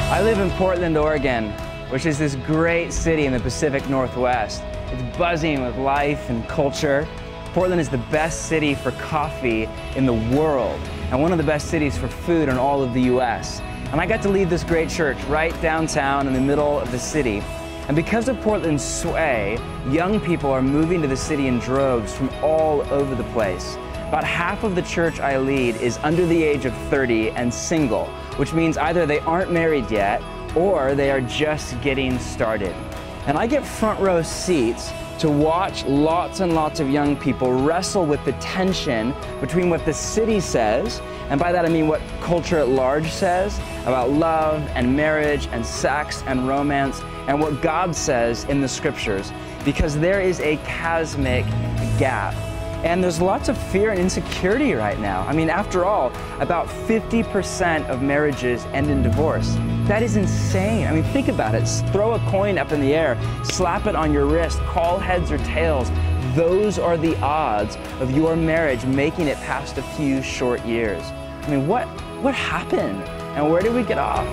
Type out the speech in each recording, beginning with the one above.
I live in Portland, Oregon, which is this great city in the Pacific Northwest. It's buzzing with life and culture. Portland is the best city for coffee in the world, and one of the best cities for food in all of the US. And I got to lead this great church right downtown in the middle of the city. And because of Portland's sway, young people are moving to the city in droves from all over the place. About half of the church I lead is under the age of 30 and single, which means either they aren't married yet or they are just getting started. And I get front row seats to watch lots and lots of young people wrestle with the tension between what the city says, and by that I mean what culture at large says about love and marriage and sex and romance, and what God says in the scriptures, because there is a cosmic gap. And there's lots of fear and insecurity right now. I mean, after all, about 50% of marriages end in divorce. That is insane. I mean, think about it. Throw a coin up in the air, slap it on your wrist, call heads or tails. Those are the odds of your marriage making it past a few short years. I mean, what happened? And where did we get off?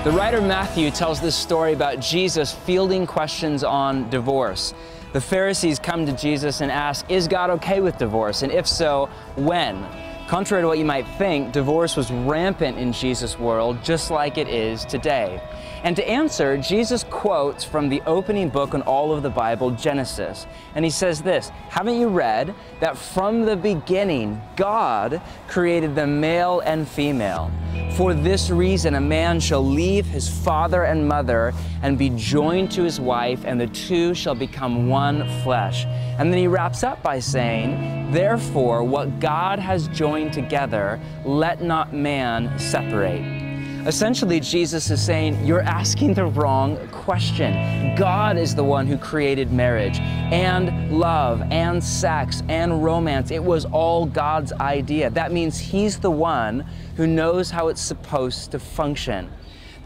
The writer Matthew tells this story about Jesus fielding questions on divorce. The Pharisees come to Jesus and ask, is God okay with divorce? And if so, when? Contrary to what you might think, divorce was rampant in Jesus' world, just like it is today. And to answer, Jesus quotes from the opening book in all of the Bible, Genesis. And he says this, haven't you read that from the beginning, God created them male and female? For this reason, a man shall leave his father and mother and be joined to his wife, and the two shall become one flesh. And then he wraps up by saying, therefore, what God has joined together, let not man separate. Essentially, Jesus is saying, you're asking the wrong question. God is the one who created marriage and love and sex and romance. It was all God's idea. That means He's the one who knows how it's supposed to function.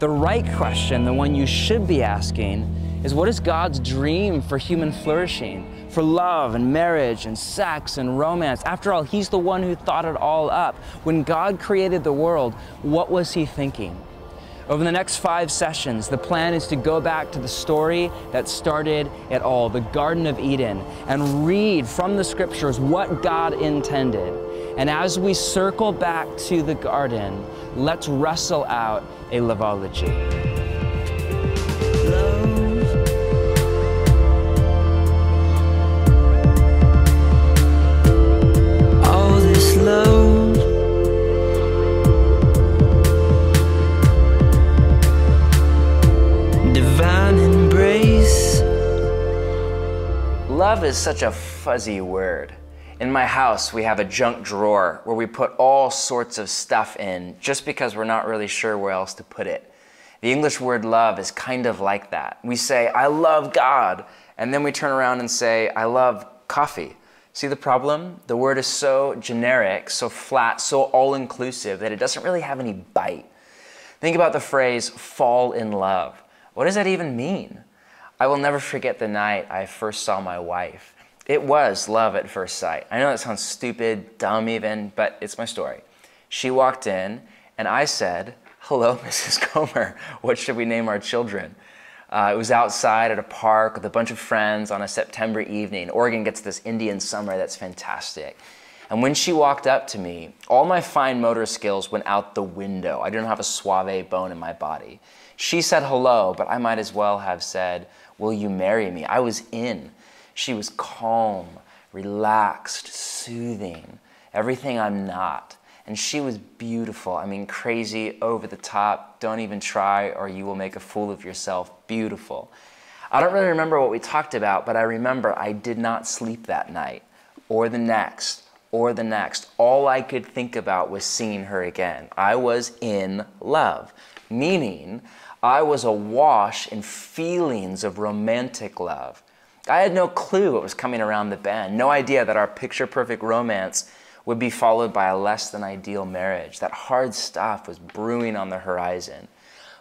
The right question, the one you should be asking, is what is God's dream for human flourishing, for love and marriage and sex and romance? After all, He's the one who thought it all up. When God created the world, what was He thinking? Over the next 5 sessions, the plan is to go back to the story that started it all, the Garden of Eden, and read from the scriptures what God intended. And as we circle back to the garden, let's wrestle out a loveology. Love is such a fuzzy word. In my house, we have a junk drawer where we put all sorts of stuff in just because we're not really sure where else to put it. The English word love is kind of like that. We say, I love God, and then we turn around and say, I love coffee. See the problem? The word is so generic, so flat, so all-inclusive that it doesn't really have any bite. Think about the phrase, fall in love. What does that even mean? I will never forget the night I first saw my wife. It was love at first sight. I know that sounds stupid, dumb even, but it's my story. She walked in and I said, hello, Mrs. Comer, what should we name our children? It was outside at a park with a bunch of friends on a September evening. Oregon gets this Indian summer that's fantastic. And when she walked up to me, all my fine motor skills went out the window. I didn't have a suave bone in my body. She said hello, but I might as well have said, will you marry me? I was in. She was calm, relaxed, soothing, everything I'm not. And she was beautiful. I mean, crazy, over the top, don't even try or you will make a fool of yourself. Beautiful. I don't really remember what we talked about, but I remember I did not sleep that night, or the next, or the next. All I could think about was seeing her again. I was in love, meaning I was awash in feelings of romantic love. I had no clue what was coming around the bend, no idea that our picture-perfect romance would be followed by a less-than-ideal marriage. That hard stuff was brewing on the horizon.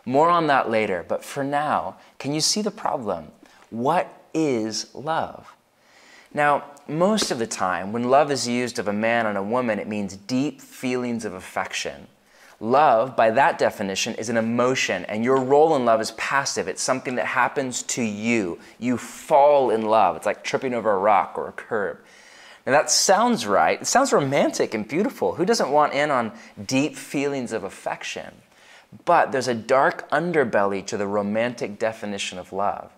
More on that later, but for now, can you see the problem? What is love? Now, most of the time, when love is used of a man and a woman, it means deep feelings of affection. Love, by that definition, is an emotion, and your role in love is passive. It's something that happens to you. You fall in love. It's like tripping over a rock or a curb. Now that sounds right. It sounds romantic and beautiful. Who doesn't want in on deep feelings of affection? But there's a dark underbelly to the romantic definition of love.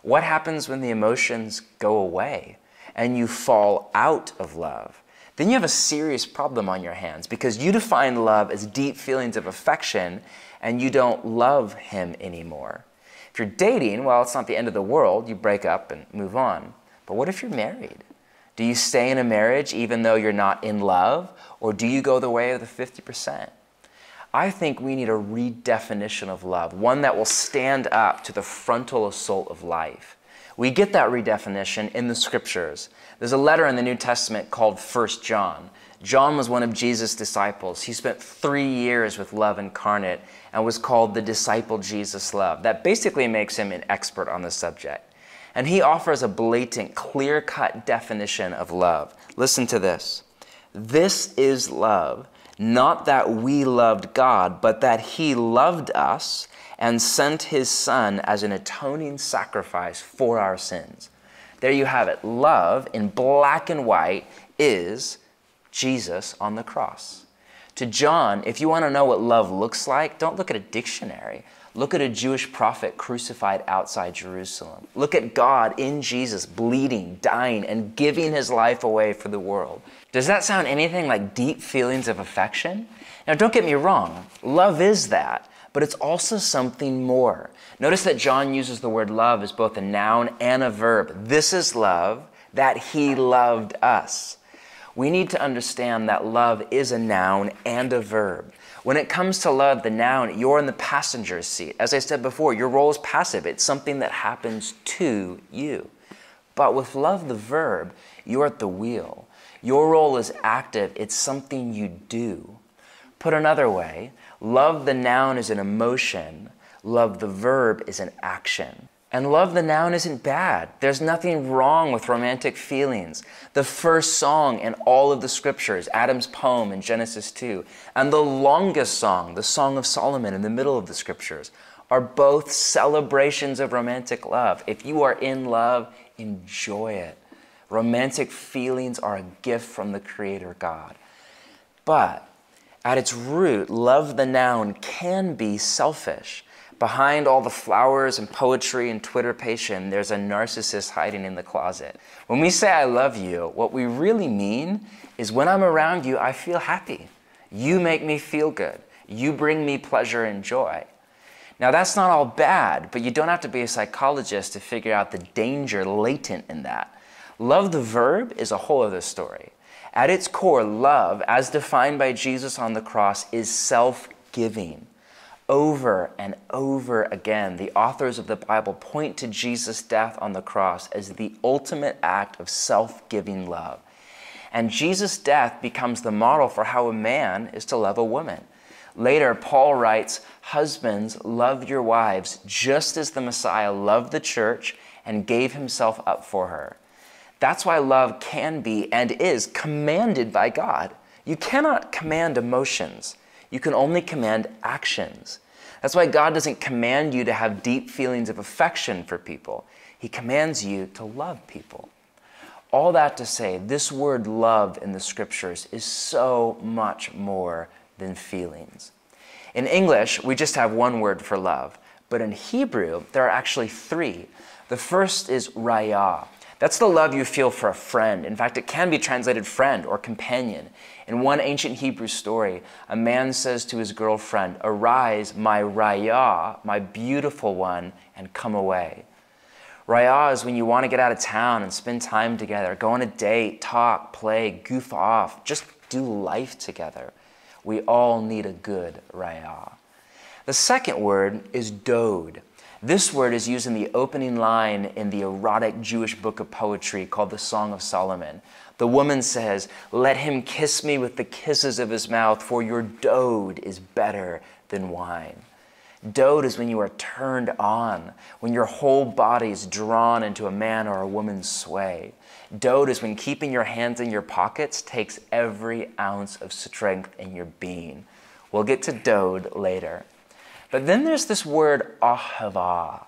What happens when the emotions go away and you fall out of love? Then you have a serious problem on your hands, because you define love as deep feelings of affection and you don't love him anymore. If you're dating, well, it's not the end of the world. You break up and move on. But what if you're married? Do you stay in a marriage even though you're not in love, or do you go the way of the 50%? I think we need a redefinition of love, one that will stand up to the frontal assault of life. We get that redefinition in the scriptures. There's a letter in the New Testament called 1 John. John was one of Jesus' disciples. He spent 3 years with Love Incarnate and was called the disciple Jesus loved. That basically makes him an expert on the subject. And he offers a blatant, clear-cut definition of love. Listen to this. This is love, not that we loved God, but that he loved us and sent his Son as an atoning sacrifice for our sins. There you have it. Love, in black and white, is Jesus on the cross. To John, if you want to know what love looks like, don't look at a dictionary. Look at a Jewish prophet crucified outside Jerusalem. Look at God in Jesus, bleeding, dying, and giving his life away for the world. Does that sound anything like deep feelings of affection? Now, don't get me wrong. Love is that, but it's also something more. Notice that John uses the word love as both a noun and a verb. This is love, that he loved us. We need to understand that love is a noun and a verb. When it comes to love, the noun, you're in the passenger seat. As I said before, your role is passive. It's something that happens to you. But with love, the verb, you're at the wheel. Your role is active. It's something you do. Put another way, love the noun is an emotion. Love the verb is an action. And love the noun isn't bad. There's nothing wrong with romantic feelings. The first song in all of the scriptures, Adam's poem in Genesis 2, and the longest song, the Song of Solomon in the middle of the scriptures, are both celebrations of romantic love. If you are in love, enjoy it. Romantic feelings are a gift from the Creator God. But at its root, love the noun can be selfish. Behind all the flowers and poetry and twitterpation, there's a narcissist hiding in the closet. When we say I love you, what we really mean is when I'm around you, I feel happy. You make me feel good. You bring me pleasure and joy. Now that's not all bad, but you don't have to be a psychologist to figure out the danger latent in that. Love the verb is a whole other story. At its core, love, as defined by Jesus on the cross, is self-giving. Over and over again, the authors of the Bible point to Jesus' death on the cross as the ultimate act of self-giving love. And Jesus' death becomes the model for how a man is to love a woman. Later, Paul writes, "Husbands, love your wives just as the Messiah loved the church and gave himself up for her." That's why love can be and is commanded by God. You cannot command emotions. You can only command actions. That's why God doesn't command you to have deep feelings of affection for people. He commands you to love people. All that to say, this word love in the scriptures is so much more than feelings. In English, we just have one word for love, but in Hebrew, there are actually three. The first is raya. That's the love you feel for a friend. In fact, it can be translated friend or companion. In one ancient Hebrew story, a man says to his girlfriend, "Arise, my raya, my beautiful one, and come away." Raya is when you want to get out of town and spend time together, go on a date, talk, play, goof off, just do life together. We all need a good raya. The second word is dode. This word is used in the opening line in the erotic Jewish book of poetry called the Song of Solomon. The woman says, "Let him kiss me with the kisses of his mouth, for your dode is better than wine." Dode is when you are turned on, when your whole body is drawn into a man or a woman's sway. Dode is when keeping your hands in your pockets takes every ounce of strength in your being. We'll get to dode later. But then there's this word ahava.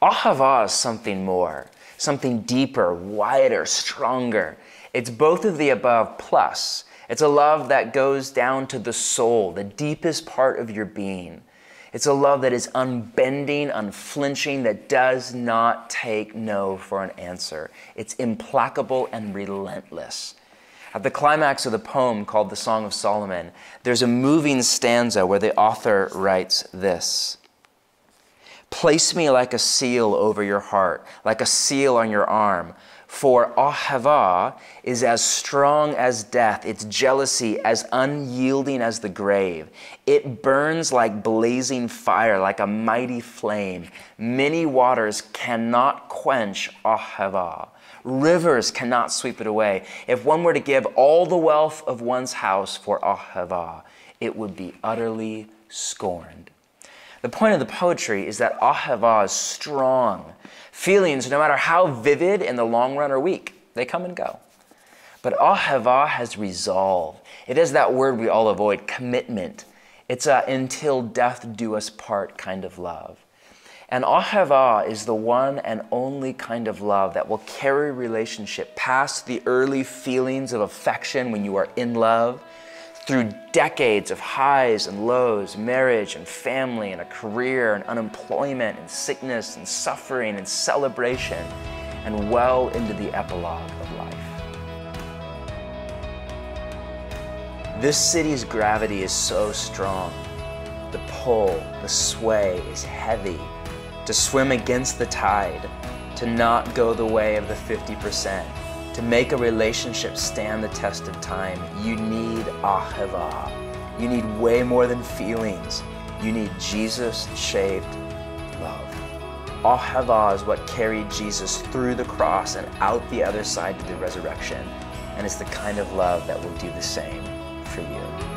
Ahava is something more, something deeper, wider, stronger. It's both of the above plus. It's a love that goes down to the soul, the deepest part of your being. It's a love that is unbending, unflinching, that does not take no for an answer. It's implacable and relentless. At the climax of the poem called the Song of Solomon, there's a moving stanza where the author writes this: "Place me like a seal over your heart, like a seal on your arm. For ahava is as strong as death, its jealousy as unyielding as the grave. It burns like blazing fire, like a mighty flame. Many waters cannot quench ahava. Rivers cannot sweep it away. If one were to give all the wealth of one's house for ahava, it would be utterly scorned." The point of the poetry is that ahava is strong. Feelings, no matter how vivid, in the long run are weak. They come and go. But ahava has resolve. It is that word we all avoid, commitment. It's a until death do us part kind of love. And ahava is the one and only kind of love that will carry a relationship past the early feelings of affection when you are in love, through decades of highs and lows, marriage and family and a career and unemployment and sickness and suffering and celebration, and well into the epilogue of life. This city's gravity is so strong. The pull, the sway is heavy. To swim against the tide, to not go the way of the 50%, to make a relationship stand the test of time, you need ahava. You need way more than feelings. You need Jesus-shaped love. Ahava is what carried Jesus through the cross and out the other side to the resurrection. And it's the kind of love that will do the same for you.